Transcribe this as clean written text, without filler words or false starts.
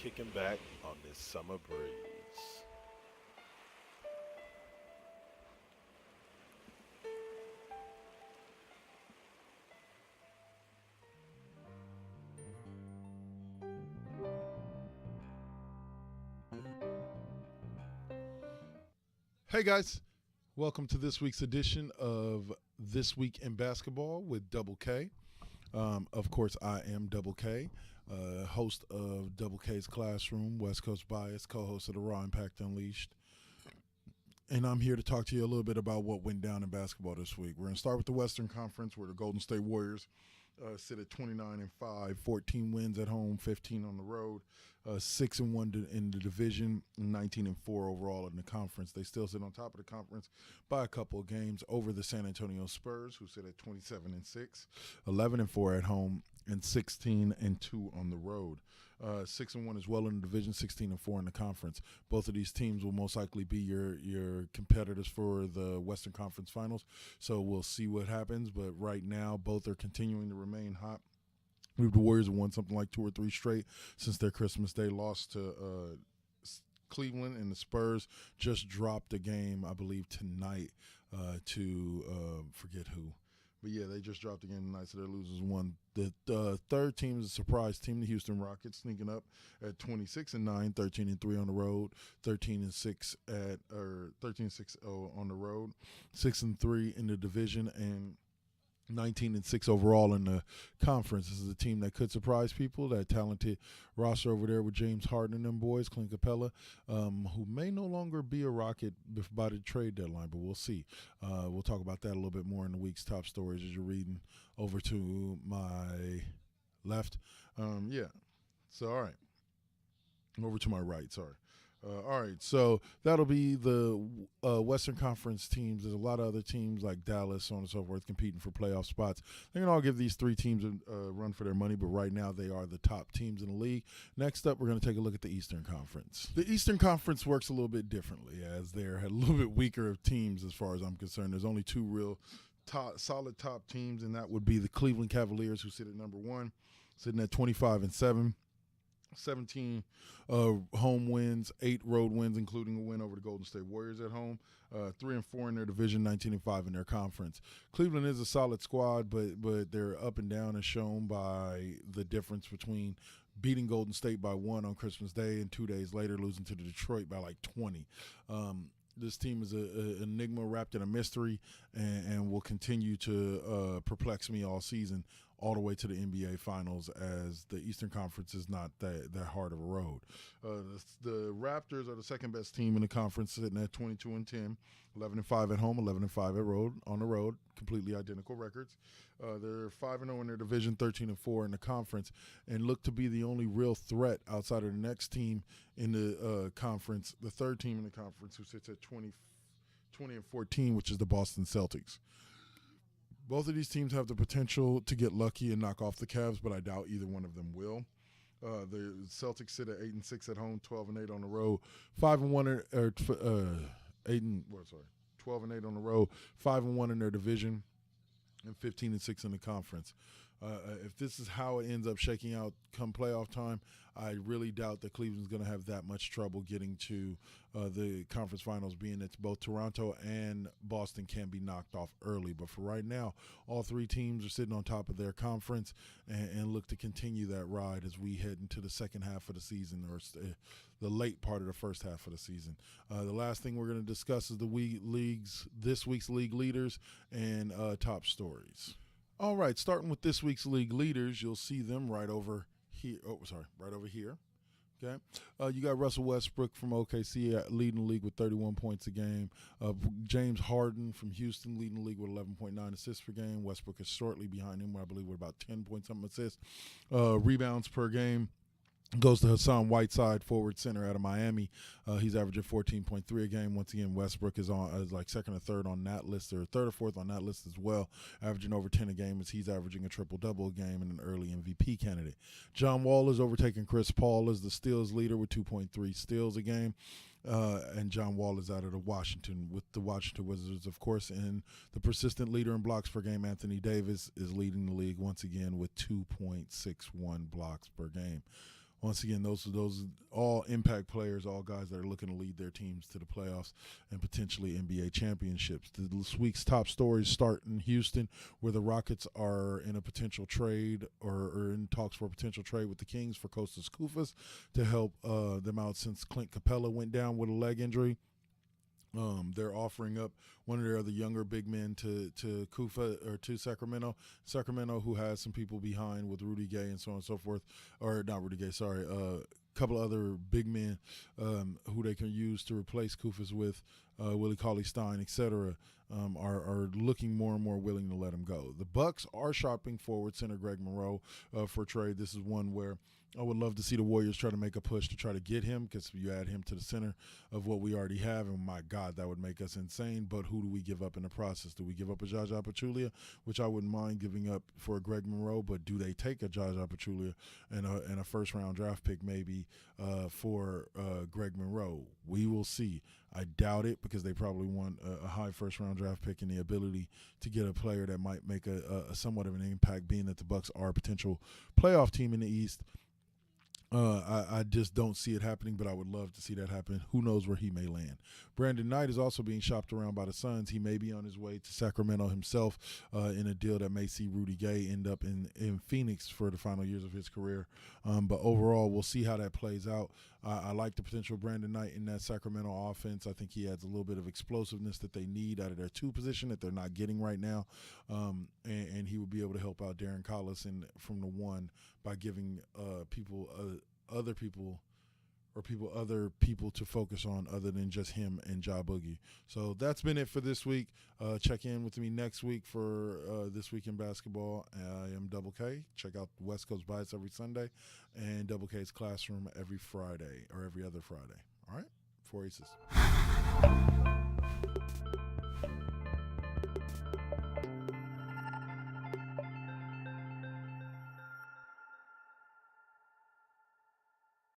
kicking back on this summer breeze. Hey guys, welcome to this week's edition of This Week in Basketball with Double K. Of course, I am Double K, host of Double K's Classroom, West Coast Bias, co-host of the Raw Impact Unleashed. And I'm here to talk to you a little bit about what went down in basketball this week. We're going to start with the Western Conference, where the Golden State Warriors sit at 29-5, 14 wins at home, 15 on the road, 6-1 in the division, 19-4 overall in the conference. They still sit on top of the conference by a couple of games over the San Antonio Spurs, who sit at 27-6, 11-4 at home, and 16-2 on the road. 6-1 as well in the division, 16-4 in the conference. Both of these teams will most likely be your competitors for the Western Conference Finals. So we'll see what happens. But right now, both are continuing to remain hot. The Warriors have won something like 2 or 3 straight since their Christmas Day loss to Cleveland, and the Spurs just dropped a game, I believe, tonight to forget who. But yeah, they just dropped again tonight, so their losers won. The third team is a surprise team, the Houston Rockets, sneaking up at 26-9, 13-3 on the road, 13-6 on the road, 6-3 in the division, and 19-6 overall in the conference. This is a team that could surprise people. That talented roster over there with James Harden and them boys, Clint Capella, who may no longer be a Rocket by the trade deadline, but we'll see. We'll talk about that a little bit more in the week's top stories as you're reading over to my left. So, all right. Over to my right, sorry. All right, so that'll be the Western Conference teams. There's a lot of other teams like Dallas, so on and so forth, competing for playoff spots. They're going to all give these 3 teams a run for their money, but right now they are the top teams in the league. Next up, we're going to take a look at the Eastern Conference. The Eastern Conference works a little bit differently, as they're a little bit weaker of teams as far as I'm concerned. There's only 2 real solid top teams, and that would be the Cleveland Cavaliers, who sit at number 1, sitting at 25-7. 17 home wins, 8 road wins, including a win over the Golden State Warriors at home. 3-4 in their division, 19-5 in their conference. Cleveland is a solid squad, but they're up and down, as shown by the difference between beating Golden State by 1 on Christmas Day and 2 days later losing to Detroit by like 20. This team is an enigma wrapped in a mystery, and will continue to perplex me all season, all the way to the NBA Finals, as the Eastern Conference is not that hard of a road. The Raptors are the second best team in the conference, sitting at 22-10, 11-5 at home, 11-5 on the road, completely identical records. They're 5-0 in their division, 13-4 in the conference, and look to be the only real threat outside of the next team in the conference, the third team in the conference, who sits at 20-14, which is the Boston Celtics. Both of these teams have the potential to get lucky and knock off the Cavs, but I doubt either one of them will. The Celtics sit at 8-6 at home, 12-8 on the road, 5-1 12-8 on the road, 5-1 in their division, and 15-6 in the conference. If this is how it ends up shaking out come playoff time, I really doubt that Cleveland's going to have that much trouble getting to the conference finals, being that both Toronto and Boston can be knocked off early. But for right now, all 3 teams are sitting on top of their conference and look to continue that ride as we head into the second half of the season, or the late part of the first half of the season. The last thing we're going to discuss is this week's league leaders and top stories. All right, starting with this week's league leaders, you'll see them right over here. Right over here. Okay, you got Russell Westbrook from OKC leading the league with 31 points a game. James Harden from Houston leading the league with 11.9 assists per game. Westbrook is shortly behind him, I believe, with about 10 points something assists. Rebounds per game goes to Hassan Whiteside, forward center out of Miami. He's averaging 14.3 a game. Once again, Westbrook is like second or third on that list, or third or fourth on that list as well, averaging over 10 a game, as he's averaging a triple-double a game and an early MVP candidate. John Wall is overtaking Chris Paul as the steals leader with 2.3 steals a game. And John Wall is out of the Washington Wizards, of course, and the persistent leader in blocks per game, Anthony Davis, is leading the league once again with 2.61 blocks per game. once again, those all impact players, all guys that are looking to lead their teams to the playoffs and potentially NBA championships. This week's top stories start in Houston, where the Rockets are in a potential trade or in talks for a potential trade with the Kings for Kostas Koufas to help them out since Clint Capella went down with a leg injury. They're offering up one of their other younger big men to Kufa or to Sacramento. Sacramento, who has some people behind with Rudy Gay and so on and so forth, or not Rudy Gay, sorry, a couple other big men who they can use to replace Kufas with, Willie Cauley-Stein, etc. Are looking more and more willing to let him go. The Bucks are shopping forward center Greg Monroe for trade. This is one where I would love to see the Warriors try to make a push to try to get him, because you add him to the center of what we already have, and my God, that would make us insane. But who do we give up in the process? Do we give up a Jaja Pachulia, which I wouldn't mind giving up for a Greg Monroe, but do they take a Jaja Pachulia and a first-round draft pick maybe for Greg Monroe? We will see. I doubt it, because they probably want a high first-round draft pick and the ability to get a player that might make a somewhat of an impact, being that the Bucks are a potential playoff team in the East. I just don't see it happening, but I would love to see that happen. Who knows where he may land. Brandon Knight is also being shopped around by the Suns. He may be on his way to Sacramento himself in a deal that may see Rudy Gay end up in Phoenix for the final years of his career. But overall, we'll see how that plays out. I like the potential of Brandon Knight in that Sacramento offense. I think he adds a little bit of explosiveness that they need out of their two position that they're not getting right now. And he would be able to help out Darren Collison from the one by giving other people to focus on other than just him and Ja Boogie. So that's been it for this week. Check in with me next week for This Week in Basketball. I am Double K. Check out West Coast Bias every Sunday and Double K's Classroom every Friday or every other Friday. All right? 4 Aces.